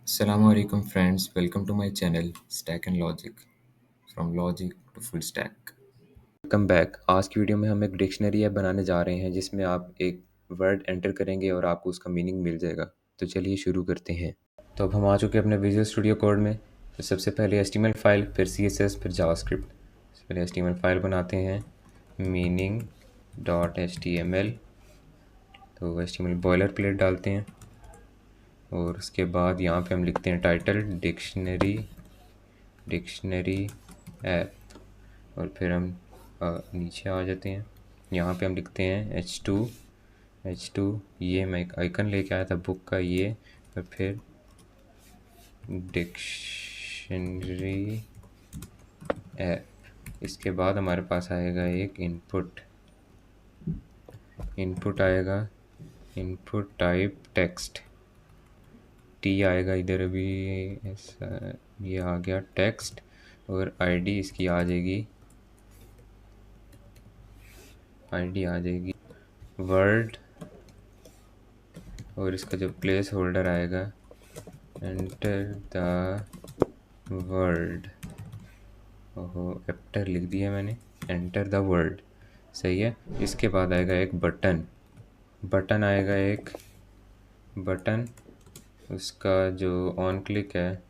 Assalamualaikum friends, welcome to my channel Stack and Logic, from logic to full stack. Welcome back. आज की video में हम एक dictionary app बनाने जा रहे हैं जिसमें आप एक वर्ड एंटर करेंगे और आपको उसका मीनिंग मिल जाएगा। तो चलिए शुरू करते हैं। तो अब हम आ चुके हैं अपने विजुअल स्टूडियो कोड में। तो सबसे पहले एचटीएमएल फाइल, फिर सीएसएस, फिर जावास्क्रिप्ट। सबसे पहले एचटीएमएल फाइल बनाते हैं, मीनिंग डॉट एच। तो एचटीएमएल बॉयलर प्लेट डालते हैं और उसके बाद यहाँ पे हम लिखते हैं टाइटल डिक्शनरी ऐप। और फिर हम नीचे आ जाते हैं। यहाँ पे हम लिखते हैं H2 ये मैं एक आइकन लेके आया था बुक का ये, और फिर डिक्शनरी ऐप। इसके बाद हमारे पास आएगा एक इनपुट आएगा, इनपुट टाइप टेक्स्ट, टी आएगा इधर अभी ऐसा, ये आ गया टेक्स्ट। और आईडी इसकी आ जाएगी वर्ड। और इसका जो प्लेस होल्डर आएगा, एंटर द वर्ड। ओहो, एप्टर लिख दिया मैंने, एंटर द वर्ड। सही है। इसके बाद आएगा एक बटन आएगा, एक बटन। उसका जो ऑन क्लिक है,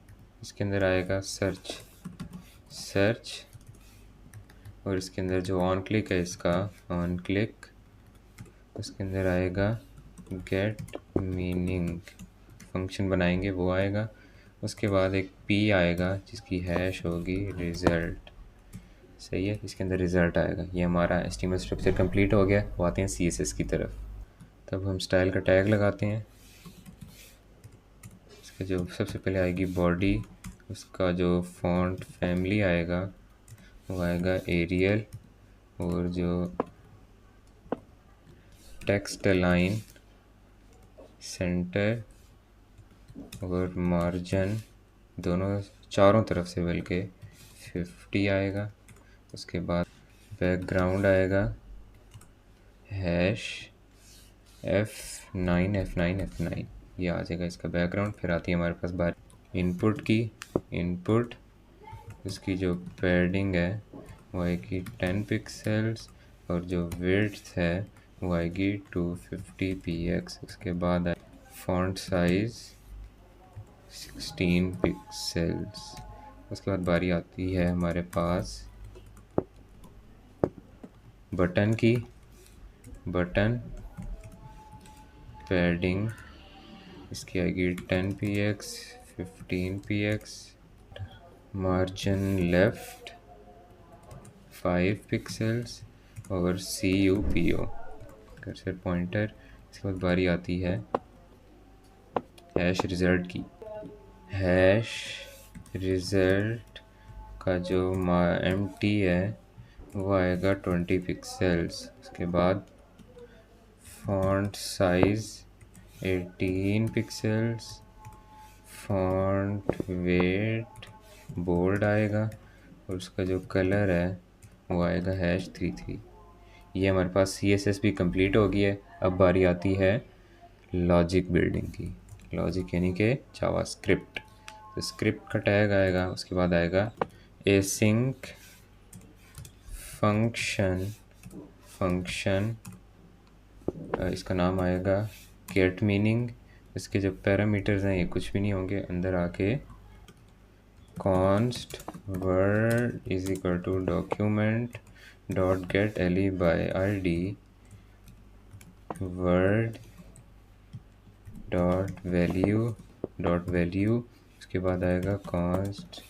इसके अंदर आएगा सर्च। और इसके अंदर जो ऑन क्लिक है, इसका ऑन क्लिक, उसके अंदर आएगा गेट मीनिंग। फंक्शन बनाएंगे वो आएगा। उसके बाद एक पी आएगा जिसकी हैश होगी रिज़ल्ट। सही है। इसके अंदर रिज़ल्ट आएगा। ये हमारा एचटीएमएल स्ट्रक्चर कंप्लीट हो गया। वो आते हैं सीएसएस की तरफ। तब हम स्टाइल का टैग लगाते हैं। इसका जो सबसे पहले आएगी बॉडी, उसका जो फॉन्ट फैमिली आएगा वो आएगा एरियल। और जो टेक्स्ट लाइन, सेंटर और मार्जिन दोनों चारों तरफ से बल्कि 50 आएगा। उसके बाद बैकग्राउंड आएगा हैश F9 ये आ जाएगा इसका बैकग्राउंड। फिर आती है हमारे पास बार इनपुट की। इनपुट इसकी जो पैडिंग है वो आएगी 10 पिक्सल्स, और जो विड्थ है वो आएगी 250 px। उसके बाद फॉन्ट साइज 16 पिक्सल्स। उसके बाद बारी आती है हमारे पास बटन की। बटन पैडिंग इसकी आएगी 10 px 15 px। Margin left 5 pixels और CUPO कर्सर पॉइंटर। इसके बाद बारी आती है हैश रिजल्ट की। हैश रिजल्ट का जो MT है वो आएगा 20 पिक्सल्स। उसके बाद font size 18 pixels. Font weight bold आएगा। और उसका जो कलर है वो आएगा हैश 33। ये हमारे पास CSS भी कंप्लीट हो गई है। अब बारी आती है लॉजिक बिल्डिंग की। लॉजिक यानी कि जावास्क्रिप्ट। तो स्क्रिप्ट का टैग आएगा। उसके बाद आएगा एसिंक फंक्शन इसका नाम आएगा गेट मीनिंग। इसके जो पैरामीटर्स हैं ये कुछ भी नहीं होंगे। अंदर आके const word is equal to document dot get एली by ID word dot value. उसके बाद आएगा const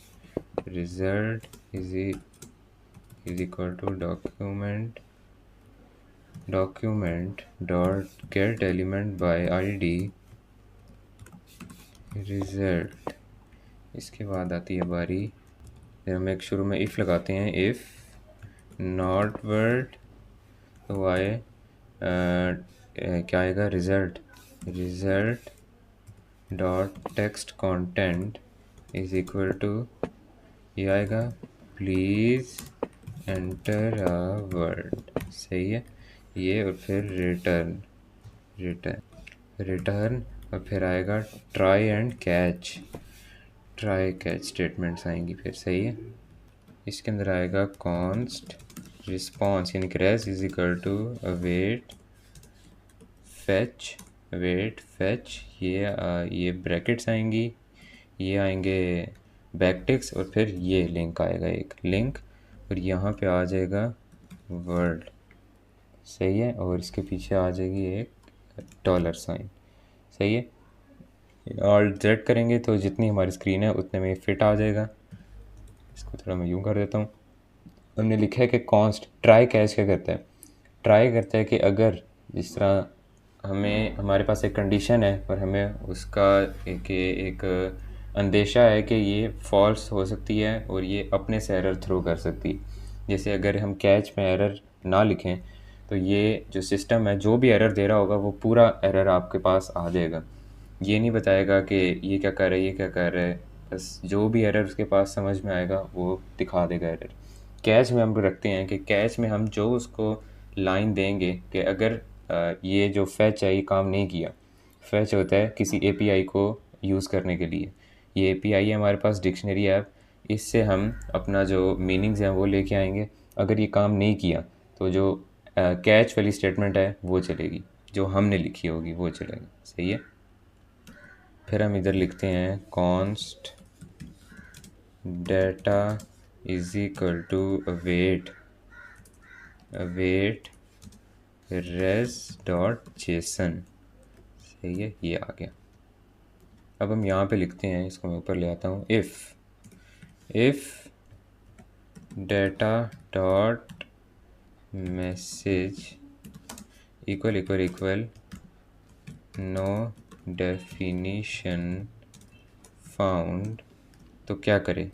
result is equal to document dot get element by ID result. इसके बाद आती है बारी, फिर हम एक शुरू में इफ़ लगाते हैं। इफ़ नॉट वर्ड तो आए क्या आएगा result dot text content is equal to ये आएगा प्लीज़ एंटर अ वर्ड। सही है ये। और फिर रिटर्न और फिर आएगा try and catch. Try catch statements आएंगी फिर, सही है। इसके अंदर आएगा कॉन्स्ट रिस्पॉन्स यानी कि res is equal to await fetch ये ब्रैकेट्स आएंगी, ये आएंगे बैकटिक्स और फिर ये लिंक आएगा, एक लिंक, और यहाँ पे आ जाएगा वर्ड, सही है। और इसके पीछे आ जाएगी एक डॉलर साइन, सही है। ऑल्ट जेड करेंगे तो जितनी हमारी स्क्रीन है उतने में फिट आ जाएगा। इसको थोड़ा मैं यूँ कर देता हूँ। हमने लिखा है कि कॉन्स्ट ट्राई कैच क्या करता है, ट्राई करता है कि अगर जिस तरह हमें हमारे पास एक कंडीशन है और हमें उसका एक अंदेशा है कि ये फॉल्स हो सकती है और ये अपने से एरर थ्रो कर सकती है। जैसे अगर हम कैच में एरर ना लिखें तो ये जो सिस्टम है जो भी एरर दे रहा होगा वो पूरा एरर आपके पास आ जाएगा। ये नहीं बताएगा कि ये क्या कर रहा है, ये क्या कर रहा है, बस जो भी एरर उसके पास समझ में आएगा वो दिखा देगा एरर। कैच में हम रखते हैं कि कैच में हम जो उसको लाइन देंगे कि अगर ये जो फैच है ये काम नहीं किया। फैच होता है किसी एपीआई को यूज़ करने के लिए। ये एपीआई है हमारे पास डिक्शनरी ऐप, इससे हम अपना जो मीनिंग्स हैं वो लेके आएंगे। अगर ये काम नहीं किया तो जो कैच वाली स्टेटमेंट है वो चलेगी, जो हमने लिखी होगी वो चलेगा, सही है। फिर हम इधर लिखते हैं const data is equal to await res dot JSON, सही है, ये आ गया। अब हम यहाँ पे लिखते हैं, इसको मैं ऊपर ले आता हूँ, if data dot message equal no definition found, तो क्या करे,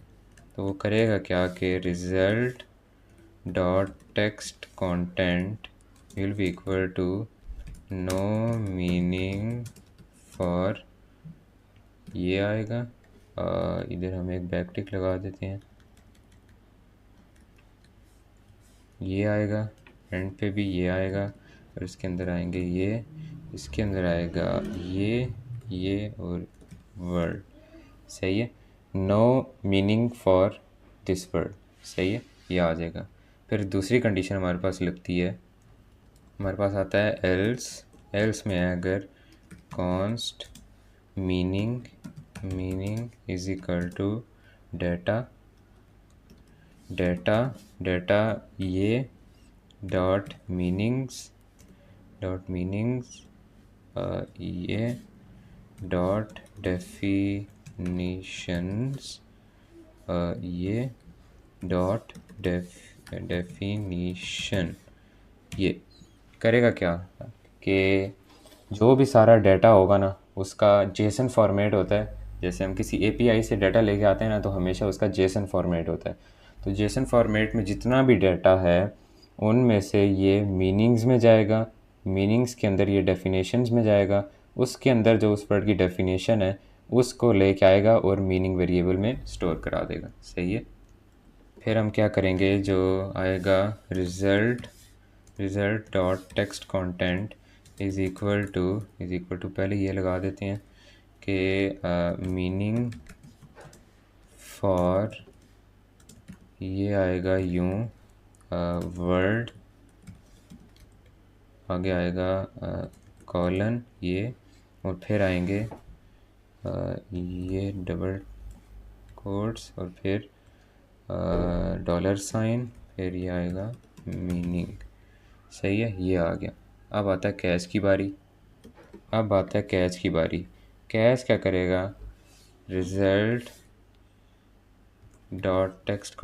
तो वो करेगा क्या कि result dot text content will be equal to no meaning for, ये आएगा। इधर हम एक बैक टिक लगा देते हैं, ये आएगा, एंड पे भी ये आएगा, और इसके अंदर आएंगे ये, इसके अंदर आएगा ये और वर्ड, सही है। No meaning for this word, सही है, ये आ जाएगा। फिर दूसरी कंडीशन हमारे पास लगती है, हमारे पास आता है एल्स में है अगर const meaning is equal to data ये डॉट मीनिंग्स ये डॉट डेफिनीशंस ये डॉट डेफिनीशन, ये करेगा क्या कि जो भी सारा डाटा होगा ना उसका जेसन फॉर्मेट होता है। जैसे हम किसी एपीआई से डाटा लेके आते हैं ना तो हमेशा उसका जेसन फॉर्मेट होता है। तो जेसन फॉर्मेट में जितना भी डाटा है उनमें से ये मीनिंग्स में जाएगा, मीनिंग्स के अंदर ये डेफिनेशंस में जाएगा, उसके अंदर जो उस वर्ड की डेफिनेशन है उसको लेके आएगा और मीनिंग वेरिएबल में स्टोर करा देगा, सही है। फिर हम क्या करेंगे, जो आएगा result dot text content is equal to पहले ये लगा देते हैं कि मीनिंग फॉर, ये आएगा यूँ, वर्ड, आगे आएगा कॉलन ये, और फिर आएंगे ये डबल कोट्स और फिर डॉलर साइन, फिर ये आएगा मीनिंग, सही है, ये आ गया। अब आता है कैच की बारी। कैच क्या करेगा, result dot text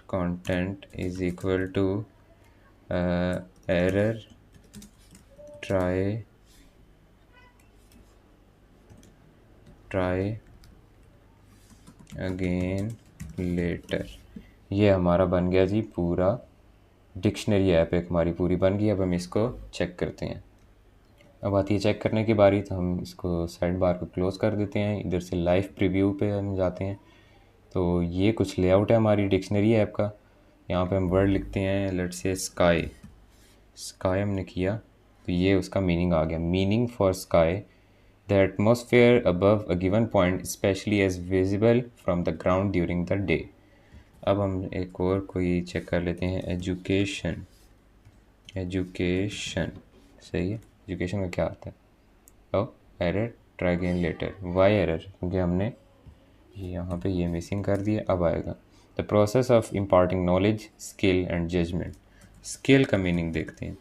content is equal to error try again later. ये हमारा बन गया जी पूरा डिक्शनरी ऐप, एक हमारी पूरी बन गई। अब हम इसको चेक करते हैं। अब आती है चेक करने की बारी, तो हम इसको साइड बार को क्लोज़ कर देते हैं। इधर से लाइव प्रीव्यू पे हम जाते हैं। तो ये कुछ लेआउट है हमारी डिक्शनरी ऐप का। यहाँ पे हम वर्ड लिखते हैं, लेट्स से स्काई हमने किया तो ये उसका मीनिंग आ गया। Meaning for sky The atmosphere above a given point especially is visible from the ground during the day. अब हम एक और कोई चेक कर लेते हैं, एजुकेशन। एजुकेशन सही है, एजुकेशन का क्या आता है? Oh error, try again later. Why error? क्योंकि हमने यहाँ पे ये मिसिंग कर दिया, अब आएगा। The process of imparting knowledge, skill and judgement. Skill का मीनिंग देखते हैं।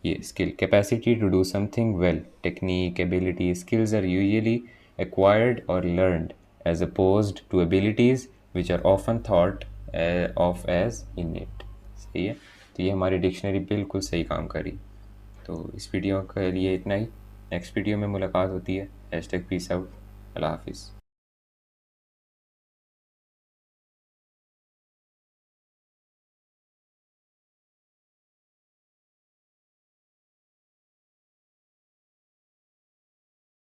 ये skill, capacity to do something well, technique, ability. Skills are usually acquired or learned as opposed to abilities which are often thought of as innate। सही है, तो ये हमारी dictionary बिल्कुल सही काम करी। तो इस वीडियो के लिए इतना ही। नेक्स्ट वीडियो में मुलाकात होती है। Hashtag peace out. अल्लाह हाफिज़।